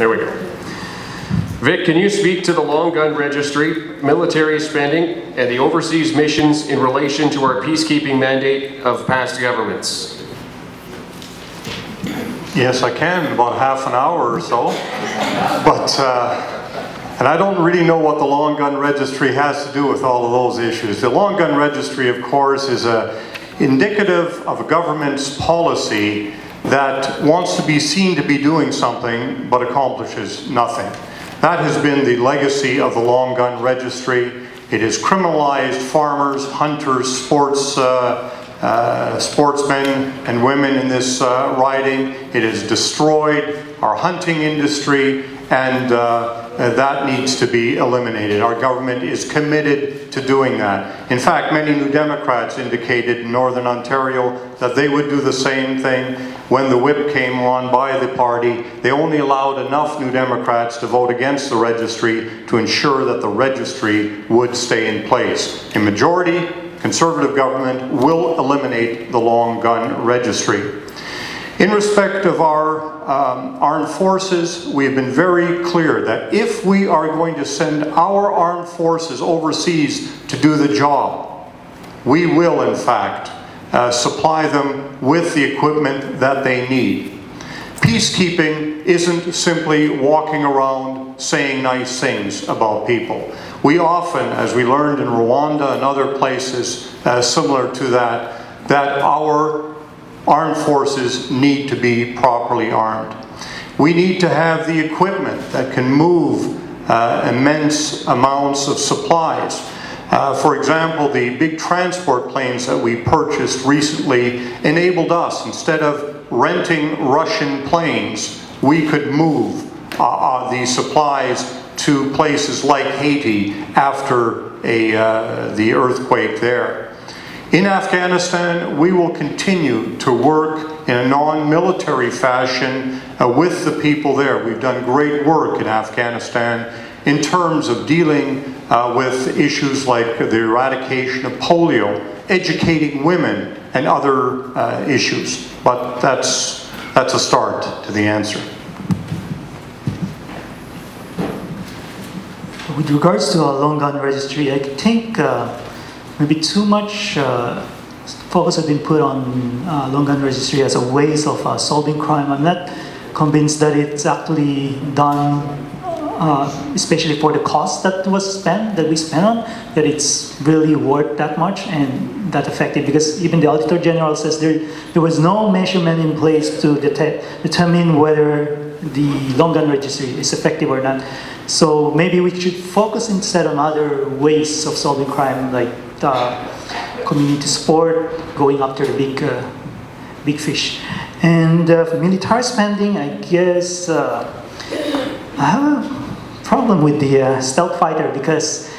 There we go. Vic, can you speak to the long gun registry, military spending, and the overseas missions in relation to our peacekeeping mandate of past governments? Yes, I can in about half an hour or so. But, and I don't really know what the long gun registry has to do with all of those issues. The long gun registry, of course, is indicative of a government's policy that wants to be seen to be doing something but accomplishes nothing. That has been the legacy of the long gun registry. It has criminalized farmers, hunters, sportsmen and women in this riding. It has destroyed our hunting industry, and that needs to be eliminated. Our government is committed to doing that. In fact, many New Democrats indicated in Northern Ontario that they would do the same thing. When the whip came on by the party, they only allowed enough New Democrats to vote against the registry to ensure that the registry would stay in place. A majority Conservative government will eliminate the long gun registry. In respect of our armed forces, we have been very clear that if we are going to send our armed forces overseas to do the job, we will in fact supply them with the equipment that they need. Peacekeeping isn't simply walking around saying nice things about people. We often, as we learned in Rwanda and other places similar to that, that our armed forces need to be properly armed. We need to have the equipment that can move immense amounts of supplies. For example, the big transport planes that we purchased recently enabled us, instead of renting Russian planes, we could move the supplies to places like Haiti after the earthquake there. In Afghanistan, we will continue to work in a non-military fashion with the people there. We've done great work in Afghanistan in terms of dealing with issues like the eradication of polio, educating women, and other issues. But that's a start to the answer. With regards to our long gun registry, I think maybe too much focus has been put on long gun registry as a ways of solving crime. I'm not convinced that it's actually done, especially for the cost that we spent on, that it's really worth that much and that effective. Because even the Auditor General says there was no measurement in place to determine whether the long gun registry is effective or not. So maybe we should focus instead on other ways of solving crime, like community support, going after the big fish. And military spending, I guess I have a problem with the stealth fighter, because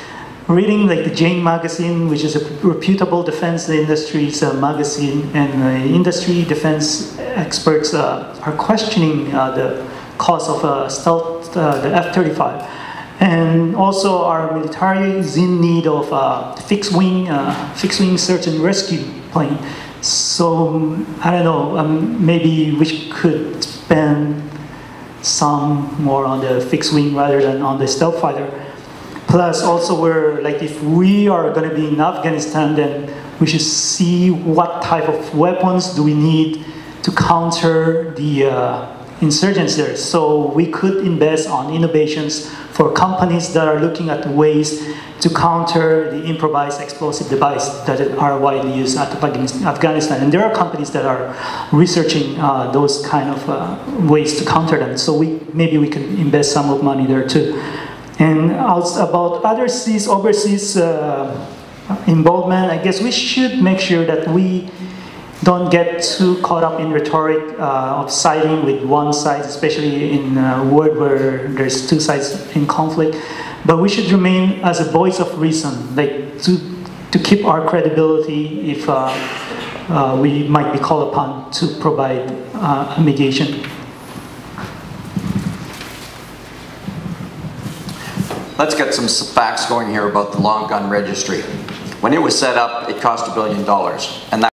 reading like the Jane magazine, which is a reputable defense industry's magazine, and industry defense experts are questioning the cost of stealth, the F-35. And also our military is in need of fixed wing search and rescue plane. So I don't know, maybe we could spend some more on the fixed wing rather than on the stealth fighter. Plus also if we are going to be in Afghanistan, then we should see what type of weapons do we need to counter the insurgents there. So we could invest on innovations for companies that are looking at ways to counter the improvised explosive device that are widely used at Afghanistan. And there are companies that are researching those kind of ways to counter them. So maybe we can invest some of money there too. And about overseas involvement, I guess we should make sure that we don't get too caught up in rhetoric of siding with one side, especially in a world where there's two sides in conflict. But we should remain as a voice of reason, like to keep our credibility if we might be called upon to provide a mediation. Let's get some facts going here about the long gun registry. When it was set up, it cost $1 billion, and that